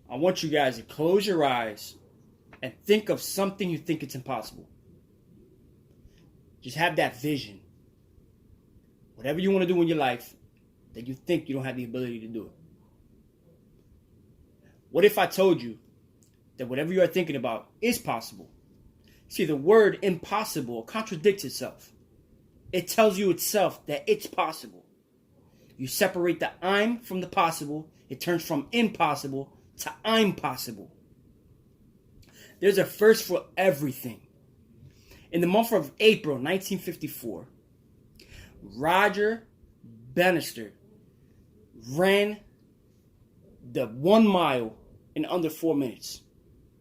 I want you guys to close your eyes and think of something you think it's impossible. Just have that vision. Whatever you want to do in your life that you think you don't have the ability to do it. What if I told you that whatever you are thinking about is possible? See, the word impossible contradicts itself. It tells you itself that it's possible. You separate the I'm from the possible, it turns from impossible to I'm possible. There's a first for everything. In the month of April 1954, Roger Bannister ran the 1 mile in under 4 minutes.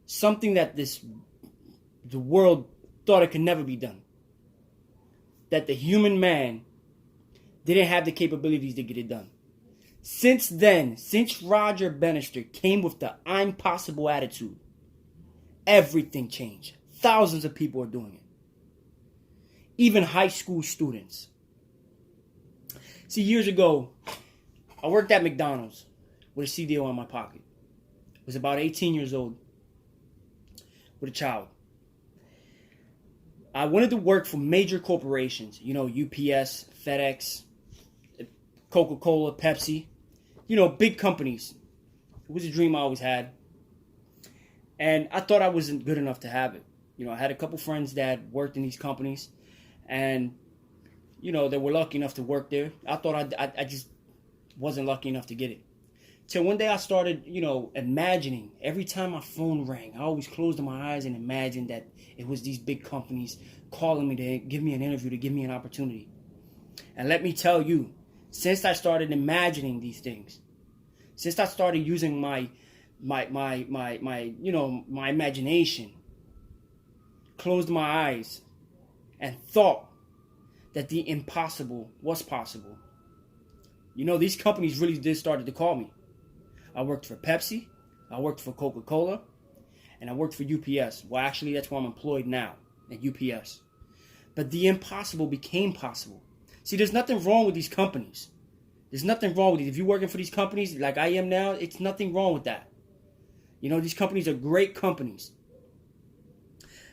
Something that the world thought it could never be done. That the human man didn't have the capabilities to get it done. Since then, since Roger Bannister came with the I'm possible attitude, everything changed. Thousands of people are doing it. Even high school students. See, years ago, I worked at McDonald's with a CDO in my pocket. I was about 18 years old with a child. I wanted to work for major corporations, UPS, FedEx, Coca-Cola, Pepsi, big companies. It was a dream I always had. And I thought I wasn't good enough to have it. I had a couple friends that worked in these companies, and, they were lucky enough to work there. I thought I just wasn't lucky enough to get it. Till one day I started, imagining. Every time my phone rang, I always closed my eyes and imagined that it was these big companies calling me to give me an interview, to give me an opportunity. And let me tell you, since I started imagining these things, since I started using my imagination, closed my eyes, and thought that the impossible was possible, these companies really did start to call me. I worked for Pepsi, I worked for Coca-Cola, and I worked for UPS. Well, actually, that's where I'm employed now, at UPS. But the impossible became possible. See, there's nothing wrong with these companies. There's nothing wrong with it. If you're working for these companies like I am now, it's nothing wrong with that. These companies are great companies.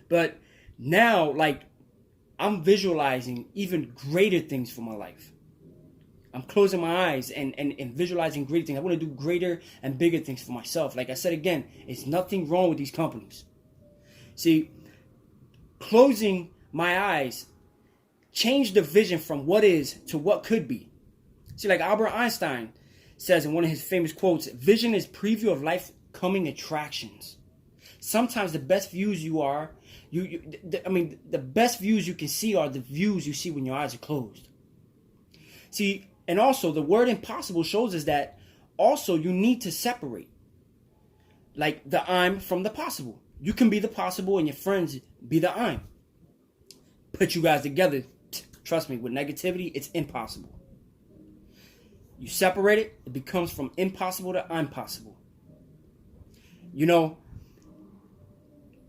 But now, I'm visualizing even greater things for my life. I'm closing my eyes and visualizing great things. I want to do greater and bigger things for myself. Like I said again, it's nothing wrong with these companies. See, closing my eyes changed the vision from what is to what could be. See, like Albert Einstein says in one of his famous quotes, vision is preview of life coming attractions. Sometimes the best views the best views you can see are the views you see when your eyes are closed. See, and also the word impossible shows us that also you need to separate like the I'm from the possible. You can be the possible and your friends be the I'm. Put you guys together, trust me, with negativity, it's impossible. You separate it, it becomes from impossible to I'm possible.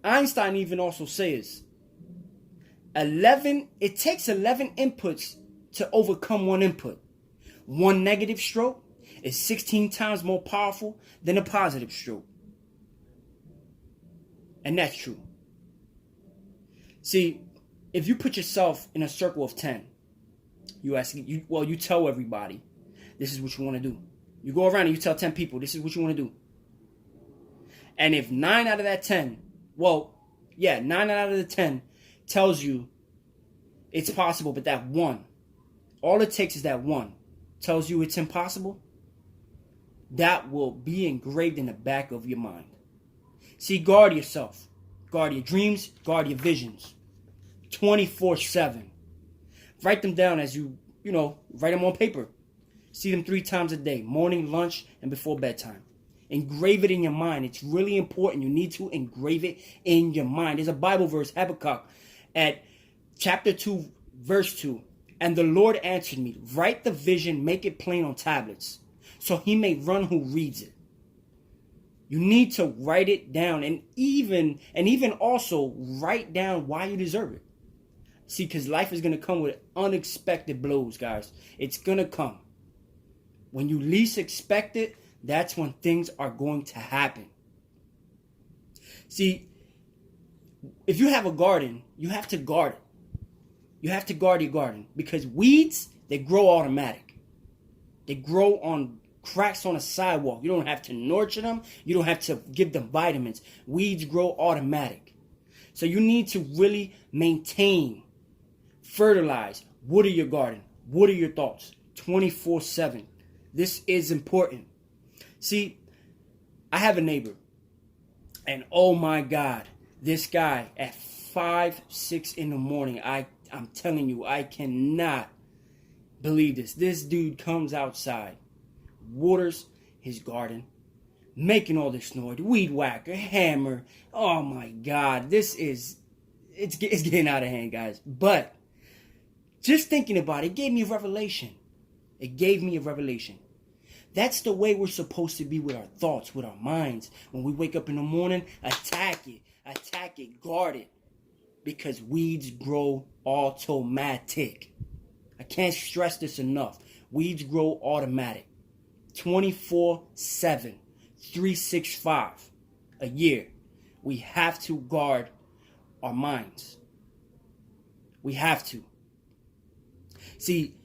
Einstein even also says, it takes 11 inputs to overcome one input. One negative stroke is 16 times more powerful than a positive stroke. And that's true. See, if you put yourself in a circle of 10, you tell everybody, this is what you want to do. You go around and you tell 10 people, this is what you want to do. And if 9 out of that 10, 9 out of the 10 tells you it's possible, but that one, all it takes is that one tells you it's impossible, that will be engraved in the back of your mind. See, guard yourself. Guard your dreams, guard your visions. 24/7. Write them down as write them on paper. See them 3 times a day, morning, lunch, and before bedtime. Engrave it in your mind. It's really important. You need to engrave it in your mind. There's a Bible verse, Habakkuk, at chapter 2, verse 2. And the Lord answered me, write the vision, make it plain on tablets, so he may run who reads it. You need to write it down and even also write down why you deserve it. See, because life is going to come with unexpected blows, guys. It's going to come. When you least expect it, that's when things are going to happen. See, if you have a garden, you have to guard it. You have to guard your garden because weeds, they grow automatic. They grow on cracks on a sidewalk. You don't have to nurture them. You don't have to give them vitamins. Weeds grow automatic. So you need to really maintain, fertilize, water your garden, water your thoughts 24/7. This is important. See, I have a neighbor, and oh my God, this guy at 5, 6 in the morning, I'm telling you, I cannot believe this. This dude comes outside, waters his garden, making all this noise, weed whacker, hammer. Oh my God, it's getting out of hand, guys. But just thinking about it gave me a revelation. It gave me a revelation. That's the way we're supposed to be with our thoughts, with our minds. When we wake up in the morning, attack it, guard it. Because weeds grow automatic. I can't stress this enough. Weeds grow automatic. 24/7, 365 a year. We have to guard our minds. We have to. See,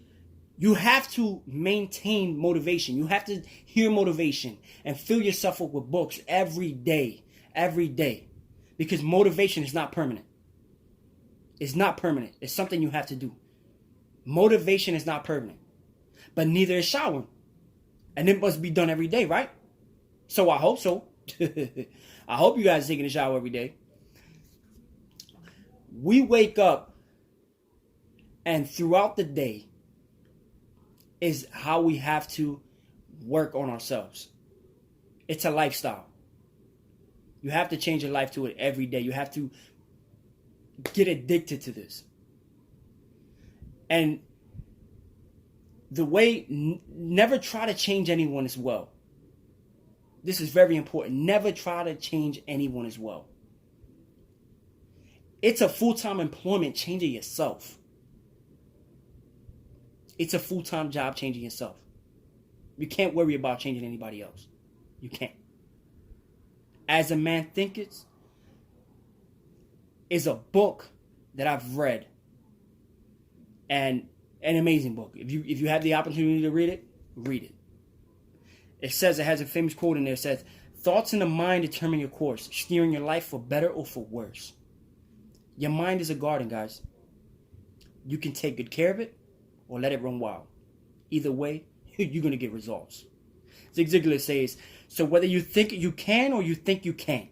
you have to maintain motivation. You have to hear motivation and fill yourself up with books every day. Every day. Because motivation is not permanent. It's not permanent. It's something you have to do. Motivation is not permanent. But neither is showering. And it must be done every day, right? So I hope so. I hope you guys are taking a shower every day. We wake up and throughout the day is how we have to work on ourselves. It's a lifestyle. You have to change your life to it every day. You have to get addicted to this. And the way, never try to change anyone as well. This is very important. Never try to change anyone as well. It's a full-time employment changing yourself. It's a full-time job changing yourself. You can't worry about changing anybody else. You can't. As a Man Thinketh is a book that I've read. And an amazing book. If you have the opportunity to read it, read it. It says, it has a famous quote in there. It says, thoughts in the mind determine your course, steering your life for better or for worse. Your mind is a garden, guys. You can take good care of it or let it run wild. Either way, you're going to get results. Zig Ziglar says, so whether you think you can or you think you can't,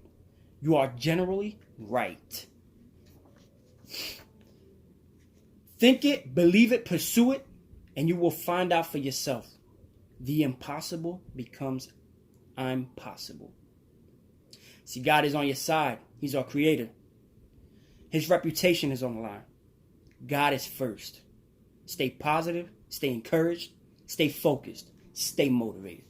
you are generally right. Think it, believe it, pursue it, and you will find out for yourself. The impossible becomes I'm possible. See, God is on your side. He's our creator. His reputation is on the line. God is first. Stay positive, stay encouraged, stay focused, stay motivated.